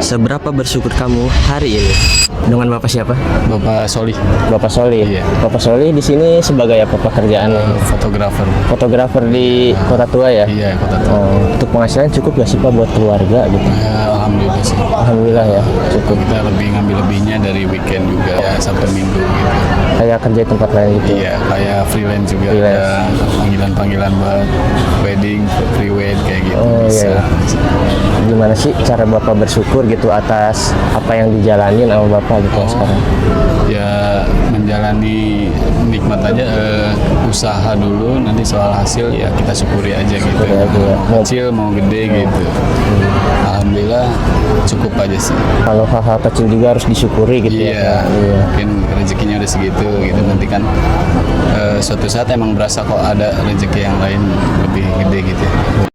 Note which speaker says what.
Speaker 1: Seberapa bersyukur kamu hari ini? Dengan Bapak siapa?
Speaker 2: Bapak Soli,
Speaker 1: Bapak Soli.
Speaker 2: Iya.
Speaker 1: Bapak Soli di sini sebagai apa pekerjaannya?
Speaker 2: fotografer.
Speaker 1: Fotografer di Kota Tua ya?
Speaker 2: Iya, Kota Tua.
Speaker 1: Oh, untuk penghasilan cukup gak sih Pak buat keluarga gitu?
Speaker 2: Alhamdulillah sih.
Speaker 1: Alhamdulillah ya, cukup.
Speaker 2: Kita lebih ngambil lebihnya dari weekend juga, ya, Sabtu Minggu gitu.
Speaker 1: Kayak kerja di tempat lain gitu.
Speaker 2: Iya, kayak freelance juga
Speaker 1: Freelance.
Speaker 2: ada panggilan-panggilan buat wedding, pre-wed kayak gitu
Speaker 1: Oh,
Speaker 2: bisa.
Speaker 1: iya. Gimana sih cara Bapak bersyukur gitu atas apa yang dijalanin sama Bapak gitu sekarang?
Speaker 2: Ya menjalani nikmat aja, usaha dulu, nanti soal hasil ya kita syukuri aja gitu.
Speaker 1: Syukuri aja ya.
Speaker 2: Mau kecil mau gede gitu. Alhamdulillah cukup aja sih.
Speaker 1: Kalau hal-hal kecil juga harus disyukuri gitu ya.
Speaker 2: Iya,
Speaker 1: Pak? Iya.
Speaker 2: mungkin rezekinya udah segitu gitu. Nanti kan suatu saat emang berasa kok ada rezeki yang lain lebih gede gitu ya.